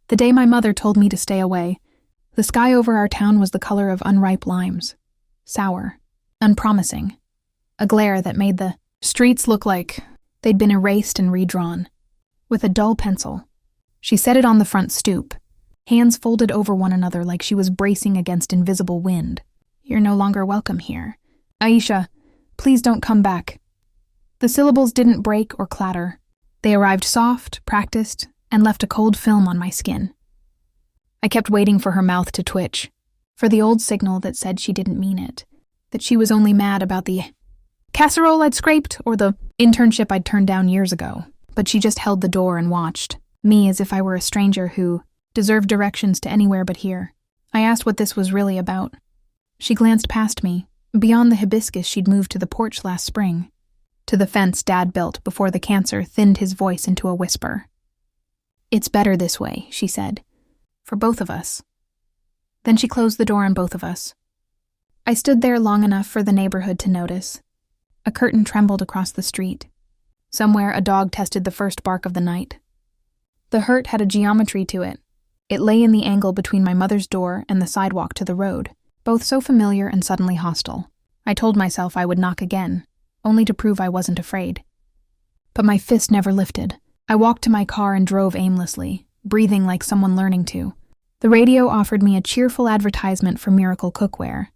The day my mother told me to stay away, the sky over our town was the color of unripe limes. Sour. Unpromising. A glare that made the streets look like they'd been erased and redrawn. With a dull pencil, she set it on the front stoop, hands folded over one another like she was bracing against invisible wind. "You're no longer welcome here. Aisha, please don't come back." The syllables didn't break or clatter. They arrived soft, practiced, and left a cold film on my skin. I kept waiting for her mouth to twitch, for the old signal that said she didn't mean it, that she was only mad about the casserole I'd scraped or the internship I'd turned down years ago. But she just held the door and watched, me as if I were a stranger who deserved directions to anywhere but here. I asked what this was really about. She glanced past me, beyond the hibiscus she'd moved to the porch last spring, to the fence Dad built before the cancer thinned his voice into a whisper. "It's better this way," she said. "For both of us." Then she closed the door on both of us. I stood there long enough for the neighborhood to notice. A curtain trembled across the street. Somewhere a dog tested the first bark of the night. The hurt had a geometry to it. It lay in the angle between my mother's door and the sidewalk to the road, both so familiar and suddenly hostile. I told myself I would knock again, only to prove I wasn't afraid. But my fist never lifted. I walked to my car and drove aimlessly, breathing like someone learning to. The radio offered me a cheerful advertisement for miracle cookware.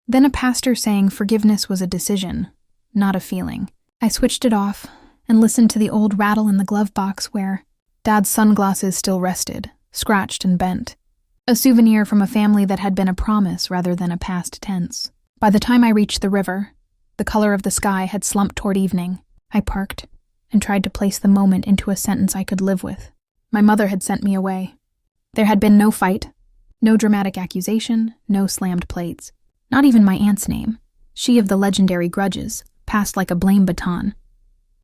Then a pastor saying forgiveness was a decision, not a feeling. I switched it off and listened to the old rattle in the glove box where Dad's sunglasses still rested, scratched and bent. A souvenir from a family that had been a promise rather than a past tense. By the time I reached the river, the color of the sky had slumped toward evening. I parked and tried to place the moment into a sentence I could live with. My mother had sent me away. There had been no fight, no dramatic accusation, no slammed plates. Not even my aunt's name, she of the legendary grudges, passed like a blame baton.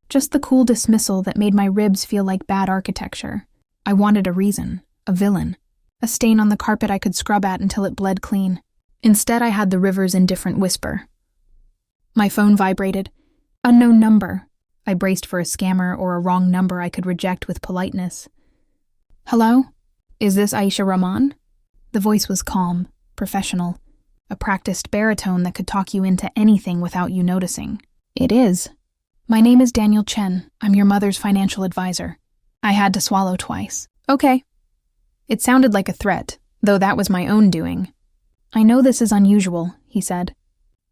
Just the cool dismissal that made my ribs feel like bad architecture. I wanted a reason, a villain, a stain on the carpet I could scrub at until it bled clean. Instead, I had the river's indifferent whisper. My phone vibrated. Unknown number. I braced for a scammer or a wrong number I could reject with politeness. "Hello? Is this Aisha Rahman?" The voice was calm, professional, a practiced baritone that could talk you into anything without you noticing. "It is. My name is Daniel Chen. I'm your mother's financial advisor." I had to swallow twice. "Okay." It sounded like a threat, though that was my own doing. "I know this is unusual," he said,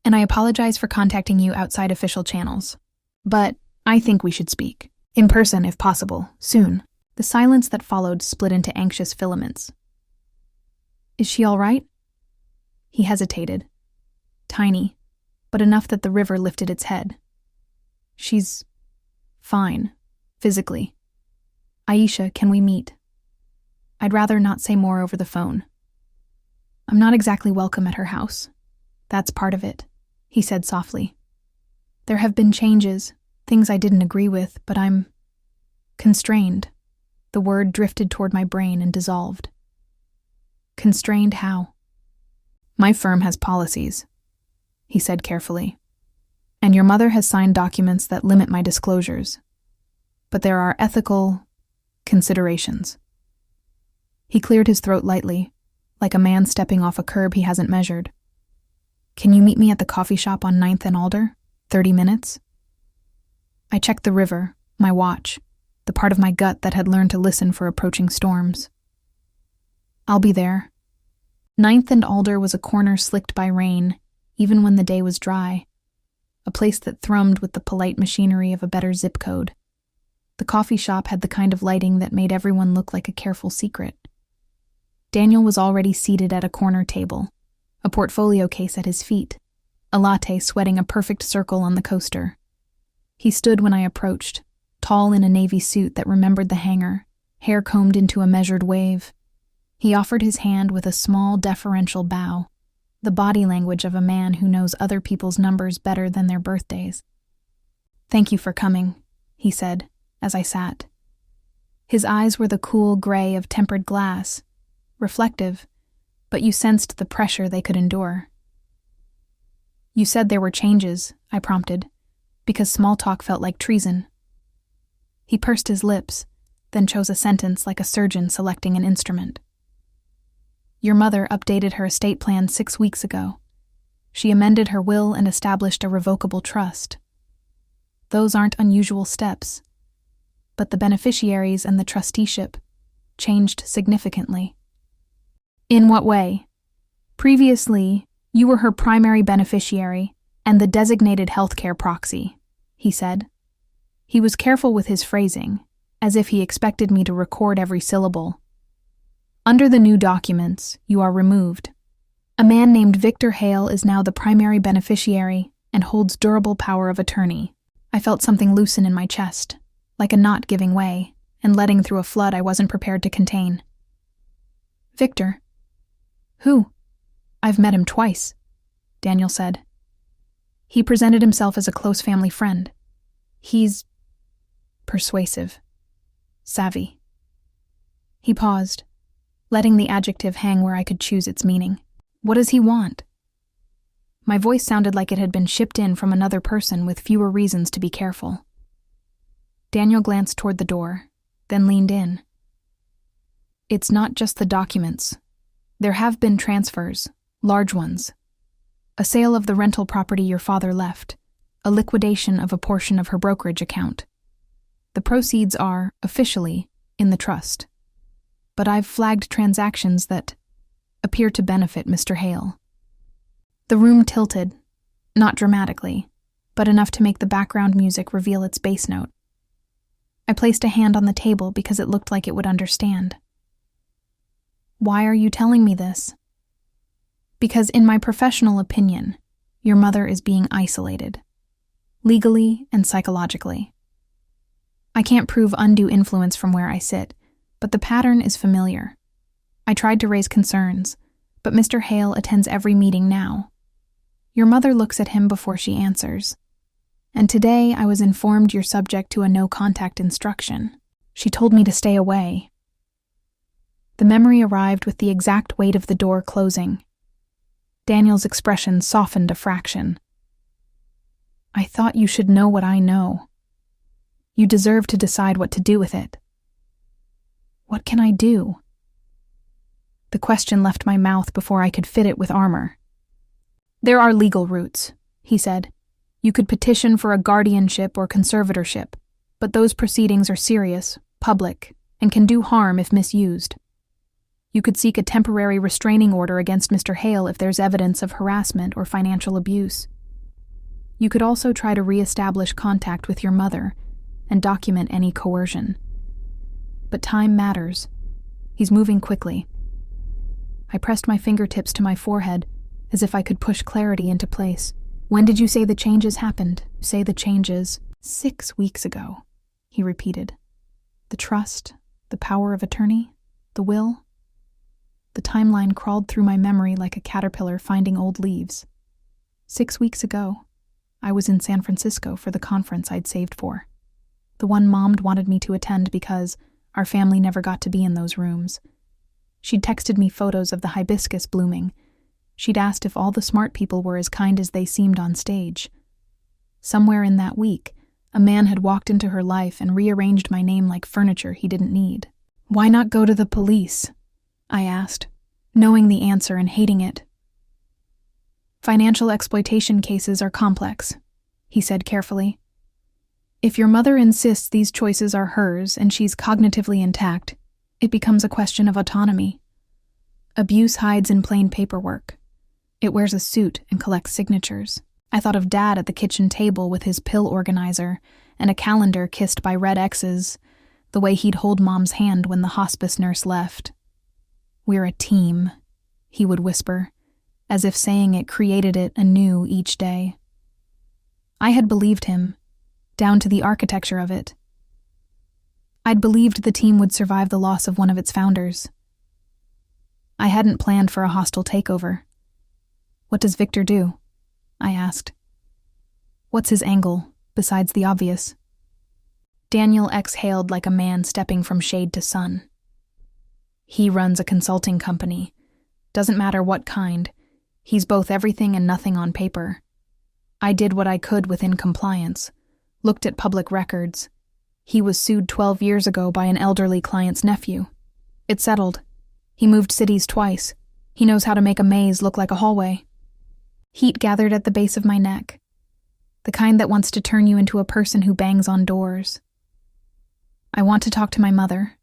"and I apologize for contacting you outside official channels. But I think we should speak. In person, if possible, soon." The silence that followed split into anxious filaments. "Is she all right?" He hesitated. Tiny, but enough that the river lifted its head. "She's fine, physically. Aisha, can we meet?" I'd rather not say more over the phone. "I'm not exactly welcome at her house. That's part of it," he said softly. "There have been changes, things I didn't agree with, but I'm constrained." The word drifted toward my brain and dissolved. "Constrained how?" "My firm has policies," he said carefully. "And your mother has signed documents that limit my disclosures. But there are ethical considerations." He cleared his throat lightly, like a man stepping off a curb he hasn't measured. "Can you meet me at the coffee shop on 9th and Alder? 30 minutes? I checked the river, my watch, the part of my gut that had learned to listen for approaching storms. "I'll be there." 9th and Alder was a corner slicked by rain, even when the day was dry. A place that thrummed with the polite machinery of a better zip code. The coffee shop had the kind of lighting that made everyone look like a careful secret. Daniel was already seated at a corner table, a portfolio case at his feet, a latte sweating a perfect circle on the coaster. He stood when I approached, tall in a navy suit that remembered the hangar, hair combed into a measured wave. He offered his hand with a small, deferential bow, the body language of a man who knows other people's numbers better than their birthdays. "Thank you for coming," he said, as I sat. His eyes were the cool gray of tempered glass, reflective, but you sensed the pressure they could endure. "You said there were changes," I prompted, because small talk felt like treason. He pursed his lips, then chose a sentence like a surgeon selecting an instrument. Your mother updated her estate plan 6 weeks ago. She amended her will and established a revocable trust. Those aren't unusual steps, but the beneficiaries and the trusteeship changed significantly. In what way? Previously, you were her primary beneficiary and the designated healthcare proxy, he said. He was careful with his phrasing, as if he expected me to record every syllable. Under the new documents, you are removed. A man named Victor Hale is now the primary beneficiary and holds durable power of attorney. I felt something loosen in my chest, like a knot giving way and letting through a flood I wasn't prepared to contain. Victor? Who? I've met him twice, Daniel said. He presented himself as a close family friend. He's persuasive, savvy. He paused, letting the adjective hang where I could choose its meaning. What does he want? My voice sounded like it had been shipped in from another person with fewer reasons to be careful. Daniel glanced toward the door, then leaned in. It's not just the documents. There have been transfers, large ones. A sale of the rental property your father left, a liquidation of a portion of her brokerage account. The proceeds are, officially, in the trust. But I've flagged transactions that appear to benefit Mr. Hale. The room tilted, not dramatically, but enough to make the background music reveal its bass note. I placed a hand on the table because it looked like it would understand. Why are you telling me this? Because in my professional opinion, your mother is being isolated, legally and psychologically. I can't prove undue influence from where I sit, but the pattern is familiar. I tried to raise concerns, but Mr. Hale attends every meeting now. Your mother looks at him before she answers. And today I was informed you're subject to a no-contact instruction. She told me to stay away. The memory arrived with the exact weight of the door closing. Daniel's expression softened a fraction. I thought you should know what I know. You deserve to decide what to do with it. What can I do? The question left my mouth before I could fit it with armor. There are legal routes, he said. You could petition for a guardianship or conservatorship, but those proceedings are serious, public, and can do harm if misused. You could seek a temporary restraining order against Mr. Hale if there's evidence of harassment or financial abuse. You could also try to re-establish contact with your mother and document any coercion. But time matters. He's moving quickly. I pressed my fingertips to my forehead, as if I could push clarity into place. When did you say the changes happened? Say the changes. 6 weeks ago, he repeated. The trust, the power of attorney, the will. The timeline crawled through my memory like a caterpillar finding old leaves. 6 weeks ago, I was in San Francisco for the conference I'd saved for. The one Mom wanted me to attend because our family never got to be in those rooms. She'd texted me photos of the hibiscus blooming. She'd asked if all the smart people were as kind as they seemed on stage. Somewhere in that week, a man had walked into her life and rearranged my name like furniture he didn't need. Why not go to the police? I asked, knowing the answer and hating it. Financial exploitation cases are complex, he said carefully. If your mother insists these choices are hers and she's cognitively intact, it becomes a question of autonomy. Abuse hides in plain paperwork. It wears a suit and collects signatures. I thought of Dad at the kitchen table with his pill organizer and a calendar kissed by red X's, the way he'd hold Mom's hand when the hospice nurse left. We're a team, he would whisper, as if saying it created it anew each day. I had believed him, down to the architecture of it. I'd believed the team would survive the loss of one of its founders. I hadn't planned for a hostile takeover. What does Victor do? I asked. What's his angle, besides the obvious? Daniel exhaled like a man stepping from shade to sun. He runs a consulting company. Doesn't matter what kind. He's both everything and nothing on paper. I did what I could within compliance, looked at public records. He was sued 12 years ago by an elderly client's nephew. It's settled. He moved cities twice. He knows how to make a maze look like a hallway. Heat gathered at the base of my neck. The kind that wants to turn you into a person who bangs on doors. I want to talk to my mother,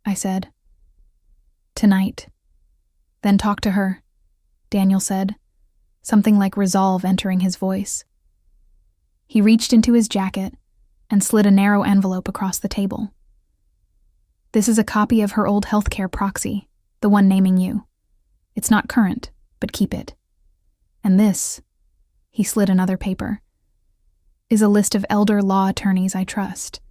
I said. Tonight. Then talk to her, Daniel said, something like resolve entering his voice. He reached into his jacket and slid a narrow envelope across the table. This is a copy of her old healthcare proxy, the one naming you. It's not current, but keep it. And this, he slid another paper, is a list of elder law attorneys I trust.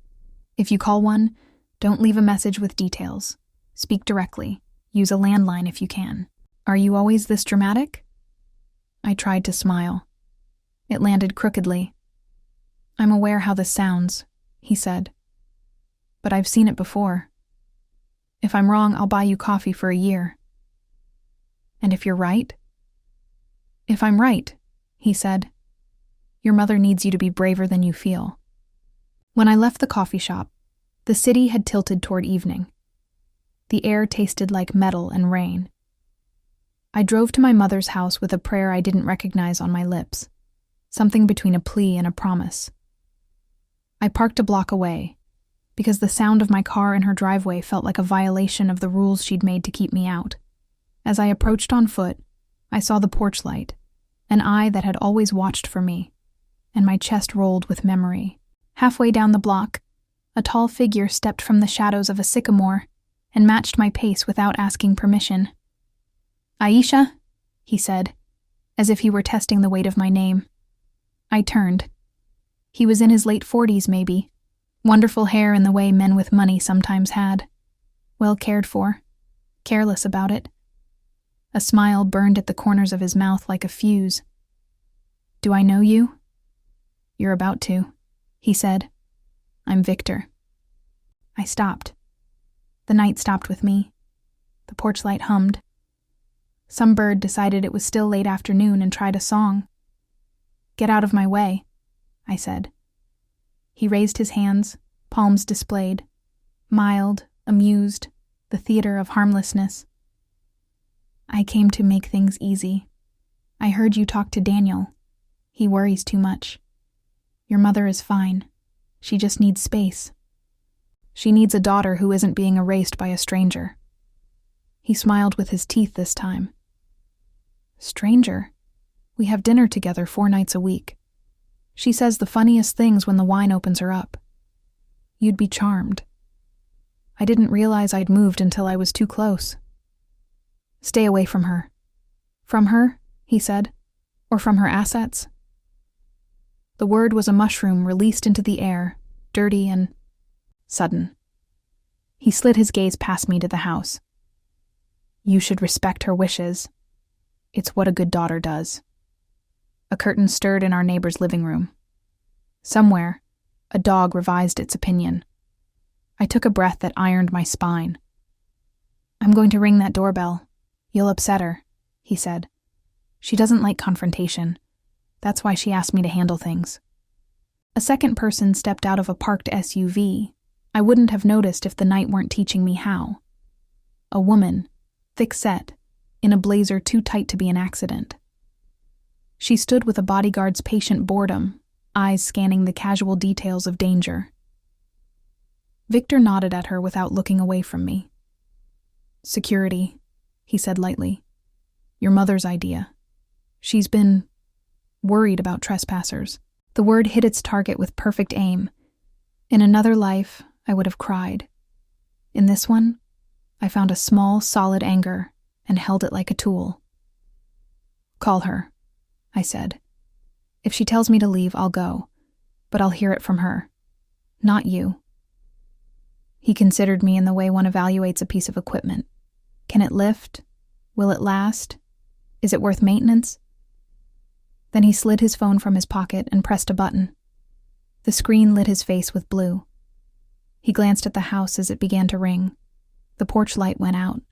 If you call one, don't leave a message with details. Speak directly. Use a landline if you can. Are you always this dramatic? I tried to smile. It landed crookedly. I'm aware how this sounds, he said. But I've seen it before. If I'm wrong, I'll buy you coffee for a year. And if you're right? If I'm right, he said. Your mother needs you to be braver than you feel. When I left the coffee shop, the city had tilted toward evening. The air tasted like metal and rain. I drove to my mother's house with a prayer I didn't recognize on my lips, something between a plea and a promise. I parked a block away, because the sound of my car in her driveway felt like a violation of the rules she'd made to keep me out. As I approached on foot, I saw the porch light, an eye that had always watched for me, and my chest rolled with memory. Halfway down the block, a tall figure stepped from the shadows of a sycamore and matched my pace without asking permission. Aisha, he said, as if he were testing the weight of my name. I turned. He was in his late 40s, maybe. Wonderful hair in the way men with money sometimes had. Well cared for. Careless about it. A smile burned at the corners of his mouth like a fuse. Do I know you? You're about to, he said. I'm Victor. I stopped. The night stopped with me. The porch light hummed. Some bird decided it was still late afternoon and tried a song. Get out of my way, I said. He raised his hands, palms displayed, mild, amused, the theater of harmlessness. I came to make things easy. I heard you talk to Daniel. He worries too much. Your mother is fine. She just needs space. She needs a daughter who isn't being erased by a stranger. He smiled with his teeth this time. Stranger? We have dinner together 4 nights a week. She says the funniest things when the wine opens her up. You'd be charmed. I didn't realize I'd moved until I was too close. Stay away from her. From her, he said, or from her assets? The word was a mushroom released into the air, dirty and sudden. He slid his gaze past me to the house. You should respect her wishes. It's what a good daughter does. A curtain stirred in our neighbor's living room. Somewhere, a dog revised its opinion. I took a breath that ironed my spine. I'm going to ring that doorbell. You'll upset her, he said. She doesn't like confrontation. That's why she asked me to handle things. A second person stepped out of a parked SUV. I wouldn't have noticed if the night weren't teaching me how. A woman, thick-set, in a blazer too tight to be an accident. She stood with a bodyguard's patient boredom, eyes scanning the casual details of danger. Victor nodded at her without looking away from me. Security, he said lightly. Your mother's idea. She's been worried about trespassers. The word hit its target with perfect aim. In another life, I would have cried. In this one, I found a small, solid anger and held it like a tool. Call her, I said. If she tells me to leave, I'll go, but I'll hear it from her, not you. He considered me in the way one evaluates a piece of equipment. Can it lift? Will it last? Is it worth maintenance? Then he slid his phone from his pocket and pressed a button. The screen lit his face with blue. He glanced at the house as it began to ring. The porch light went out.